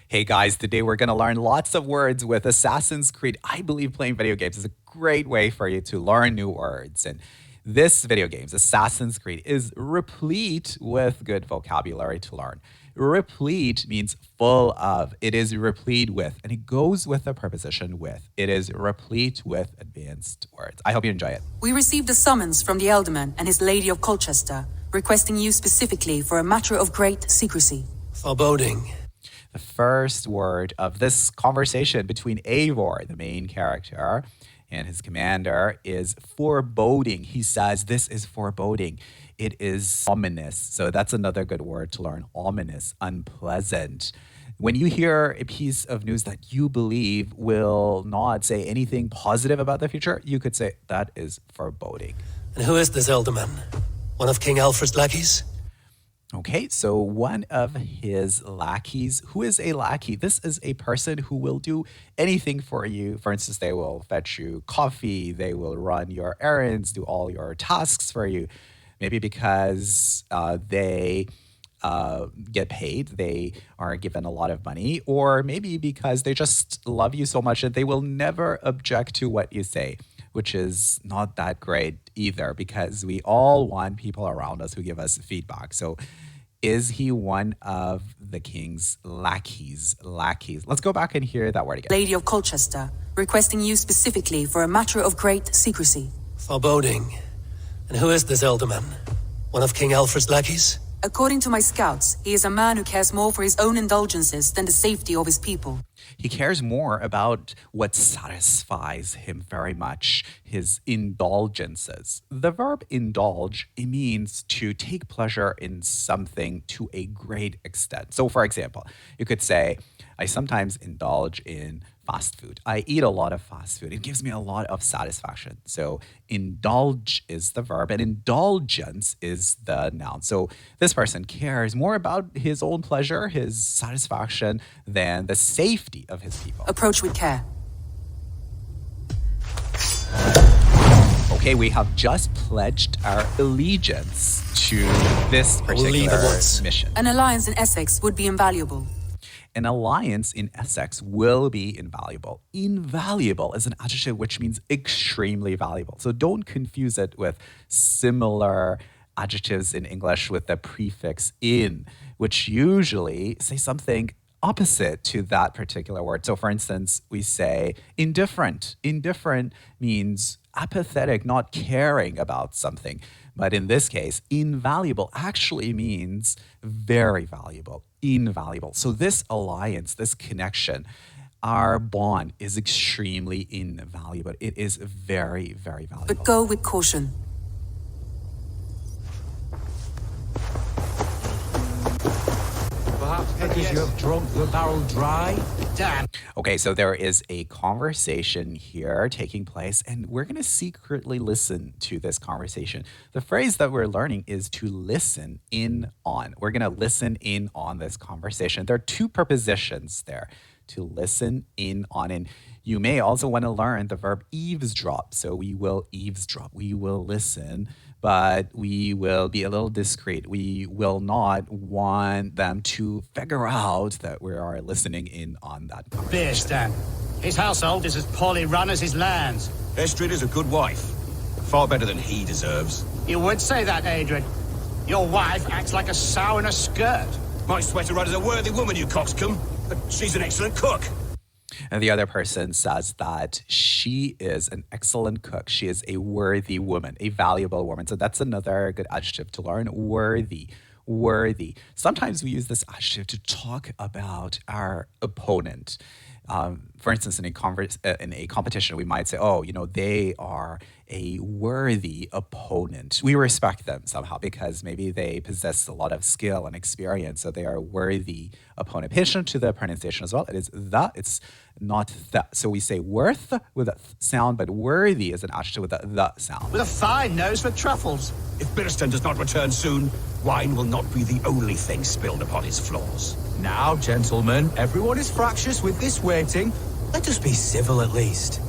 Hey guys, today we're going to learn lots of words with Assassin's Creed. I believe playing video games is a great way for you to learn new words. And this video game, Assassin's Creed, is replete with good vocabulary to learn. Replete means full of. It is replete with, and it goes with the preposition with. It is replete with advanced words. I hope you enjoy it. We received a summons from the Alderman and his Lady of Colchester, requesting you specifically for a matter of great secrecy. Foreboding. The first word of this conversation between Eivor, the main character, and his commander is foreboding. He says, this is foreboding. It is ominous. So that's another good word to learn. Ominous, unpleasant. When you hear a piece of news that you believe will not say anything positive about the future, you could say that is foreboding. And who is this Ealdorman? One of King Alfred's lackeys? Okay, so one of his lackeys. Who is a lackey? This is a person who will do anything for you. For instance, they will fetch you coffee. They will run your errands, do all your tasks for you. Maybe because they get paid, they are given a lot of money, or maybe because they just love you so much that they will never object to what you say, which is not that great either, because we all want people around us who give us feedback. So is he one of the king's lackeys? Lackeys. Let's go back and hear that word again. Lady of Colchester, requesting you specifically for a matter of great secrecy. Foreboding. And who is this Ealdorman? One of King Alfred's lackeys? According to my scouts, he is a man who cares more for his own indulgences than the safety of his people. He cares more about what satisfies him very much, his indulgences. The verb indulge, it means to take pleasure in something to a great extent. So for example, you could say, I sometimes indulge in fast food. I eat a lot of fast food. It gives me a lot of satisfaction. So indulge is the verb and indulgence is the noun. So this person cares more about his own pleasure, his satisfaction, than the safety of his people. Approach with care. Okay, we have just pledged our allegiance to this particular mission. An alliance in Essexe would be invaluable. An alliance in Essexe will be invaluable. Invaluable is an adjective which means extremely valuable. So don't confuse it with similar adjectives in English with the prefix in, which usually say something opposite to that particular word. So for instance, we say indifferent. Indifferent means apathetic, not caring about something. But in this case, invaluable actually means very valuable, invaluable. So this alliance, this connection, our bond is extremely invaluable. It is very, very valuable. But go with caution. Perhaps because you have drunk the barrel dry? Damn. Okay, so there is a conversation here taking place, and we're going to secretly listen to this conversation. The phrase that we're learning is to listen in on. We're going to listen in on this conversation. There are two prepositions there, to listen in on. And you may also want to learn the verb eavesdrop. So we will eavesdrop. We will listen, but we will be a little discreet. We will not want them to figure out that we are listening in on that conversation. Beer, Stan. His household is as poorly run as his lands. Estrid is a good wife. Far better than he deserves. You would say that, Adrian. Your wife acts like a sow in a skirt. My sweater run is a worthy woman, you coxcomb. But she's an excellent cook. And the other person says that she is an excellent cook. She is a worthy woman, a valuable woman. So that's another good adjective to learn. Worthy. Worthy. Sometimes we use this adjective to talk about our opponent. For instance, in a competition, we might say, oh, they are a worthy opponent. We respect them somehow because maybe they possess a lot of skill and experience, so they are a worthy opponent. Pay attention to the pronunciation as well. It is the, it's not the. So we say worth with a sound, but worthy is an adjective with a the sound. With a fine nose for truffles. If Biristan does not return soon, wine will not be the only thing spilled upon his floors. Now, gentlemen, everyone is fractious with this waiting. Let us be civil at least.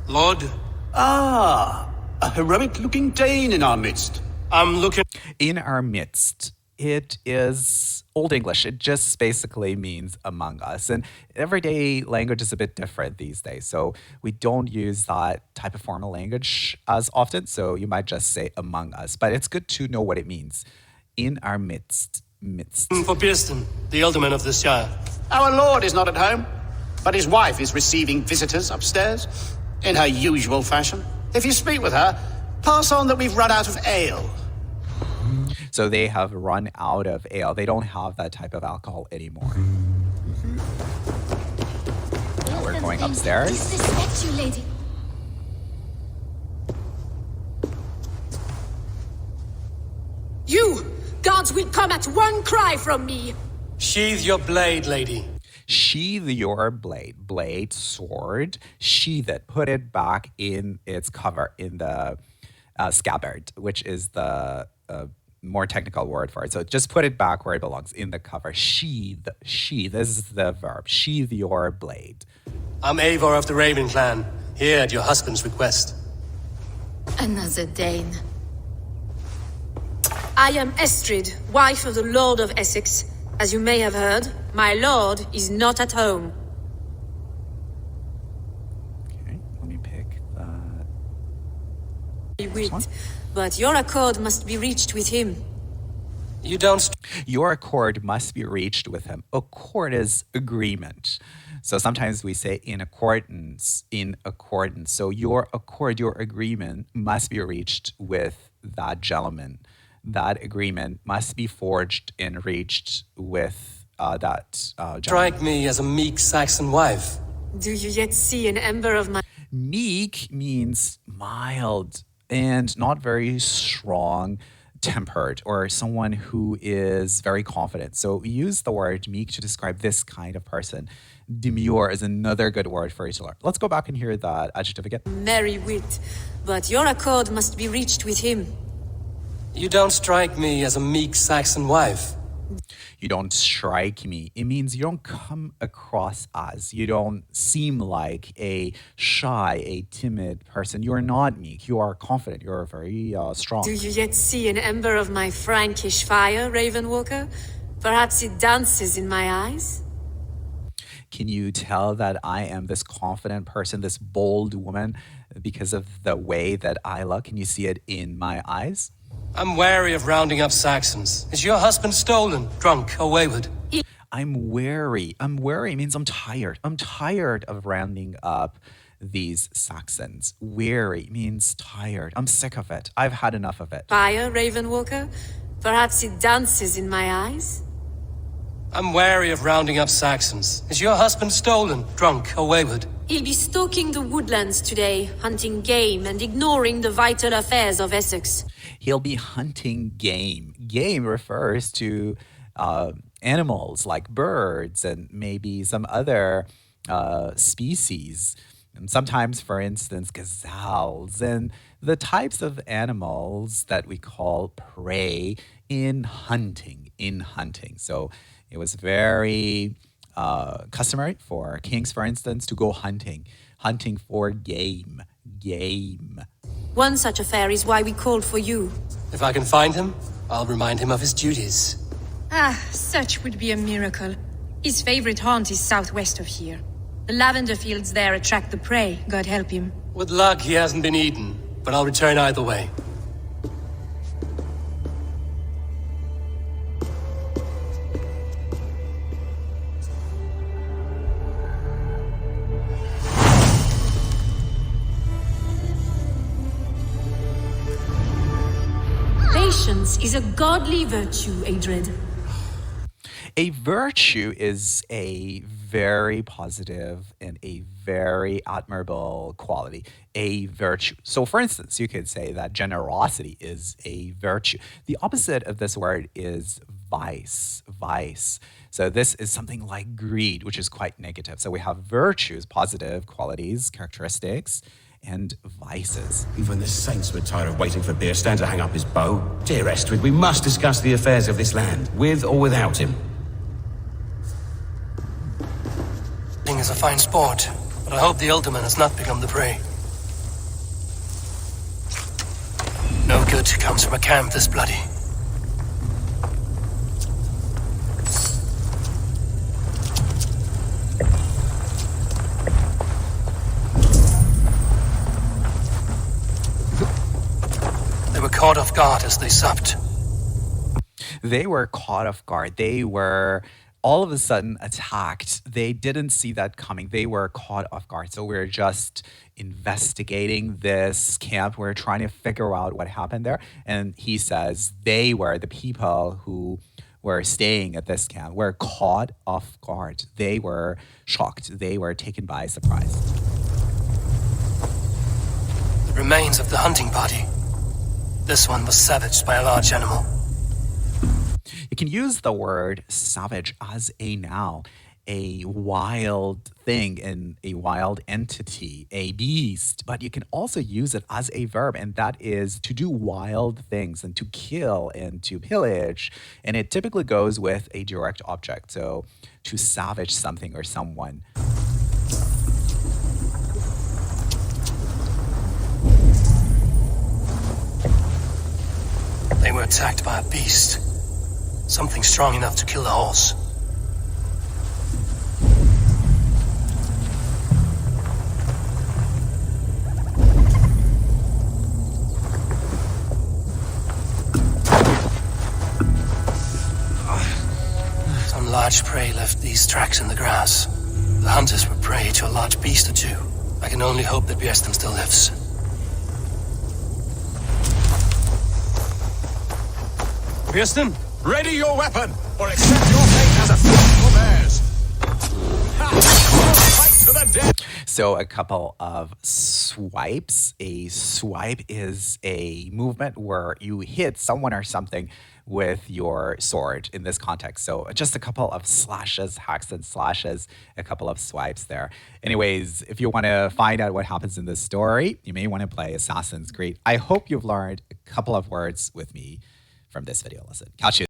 Lord? Ah, a heroic-looking Dane in our midst. I'm looking... In our midst. It is Old English. It just basically means among us. And everyday language is a bit different these days. So we don't use that type of formal language as often. So you might just say among us. But it's good to know what it means. In our midst. Midst. For Bearston, the alderman of the Shire. Our lord is not at home, but his wife is receiving visitors upstairs in her usual fashion. If you speak with her, pass on that we've run out of ale. So they have run out of ale. They don't have that type of alcohol anymore. Now we're going upstairs. Disrespect you, lady. You! Guards will come at one cry from me! Sheathe your blade, lady. Sheathe your blade. Blade, sword. Sheathe it. Put it back in its cover, in the scabbard, which is the more technical word for it. So just put it back where it belongs, in the cover. Sheathe. Sheathe. This is the verb. Sheathe your blade. I'm Eivor of the Raven clan, here at your husband's request. Another Dane. I am Estrid, wife of the Lord of Essexe. As you may have heard, my lord is not at home. Okay, let me pick that. Wit, but your accord must be reached with him. You don't... Your accord must be reached with him. Accord is agreement. So sometimes we say in accordance, in accordance. So your accord, your agreement must be reached with that gentleman. That agreement must be forged and reached with that gentleman. Strike me as a meek Saxon wife. Do you yet see an ember of my... Meek means mild and not very strong tempered, or someone who is very confident. So we use the word meek to describe this kind of person. Demure is another good word for you to learn. Let's go back and hear that adjective again. merry wit, but your accord must be reached with him. You don't strike me as a meek Saxon wife. You don't strike me. It means you don't come across as. You don't seem like a shy, a timid person. You are not meek. You are confident. You are very strong. Do you yet see an ember of my Frankish fire, Ravenwalker? Perhaps it dances in my eyes? Can you tell that I am this confident person, this bold woman, because of the way that I look? Can you see it in my eyes? I'm wary of rounding up Saxons. Is your husband stolen, drunk, or wayward? I'm wary. I'm wary means I'm tired. I'm tired of rounding up these Saxons. Weary means tired. I'm sick of it. I've had enough of it. Fire, Ravenwalker? Perhaps it dances in my eyes? I'm wary of rounding up Saxons. Is your husband stolen, drunk, or wayward? He'll be stalking the woodlands today, hunting game and ignoring the vital affairs of Essex. He'll be hunting game. Game refers to animals like birds and maybe some other species. And sometimes, for instance, gazelles and the types of animals that we call prey in hunting. So it was very customary for kings, for instance, to go hunting for game. One such affair is why we called for you. If I can find him, I'll remind him of his duties. Such would be a miracle. His favorite haunt is southwest of here. The lavender fields there attract the prey, God help him. With luck, he hasn't been eaten, but I'll return either way. Patience is a godly virtue, Adred. A virtue is a very positive and a very admirable quality, a virtue. So for instance, you could say that generosity is a virtue. The opposite of this word is vice. So this is something like greed, which is quite negative. So we have virtues, positive qualities, characteristics, and vices. Even the saints were tired of waiting for Beerstan to hang up his bow. Dear Estrid, we must discuss the affairs of this land, with or without him. Hunting is a fine sport, but I hope the alderman has not become the prey. No good comes from a camp this bloody. caught off guard as they supped. They were caught off guard. They were all of a sudden attacked. They didn't see that coming. They were caught off guard. So we're just investigating this camp. We're trying to figure out what happened there. And he says they were the people who were staying at this camp were caught off guard. They were shocked. They were taken by surprise. Remains of the hunting party. This one was savaged by a large animal. You can use the word savage as a noun, a wild thing and a wild entity, a beast, but you can also use it as a verb, and that is to do wild things and to kill and to pillage. And it typically goes with a direct object, so to savage something or someone. They were attacked by a beast. Something strong enough to kill the horse. Some large prey left these tracks in the grass. The hunters were prey to a large beast or two. I can only hope that Bjersten still lives. Bjersten? Ready your weapon, or accept your fate as a faithful bears. Fight to the death. So a couple of swipes. A swipe is a movement where you hit someone or something with your sword in this context. So just a couple of slashes, hacks and slashes, a couple of swipes there. Anyways, if you want to find out what happens in this story, you may want to play Assassin's Creed. I hope you've learned a couple of words with me from this video lesson. Catch you.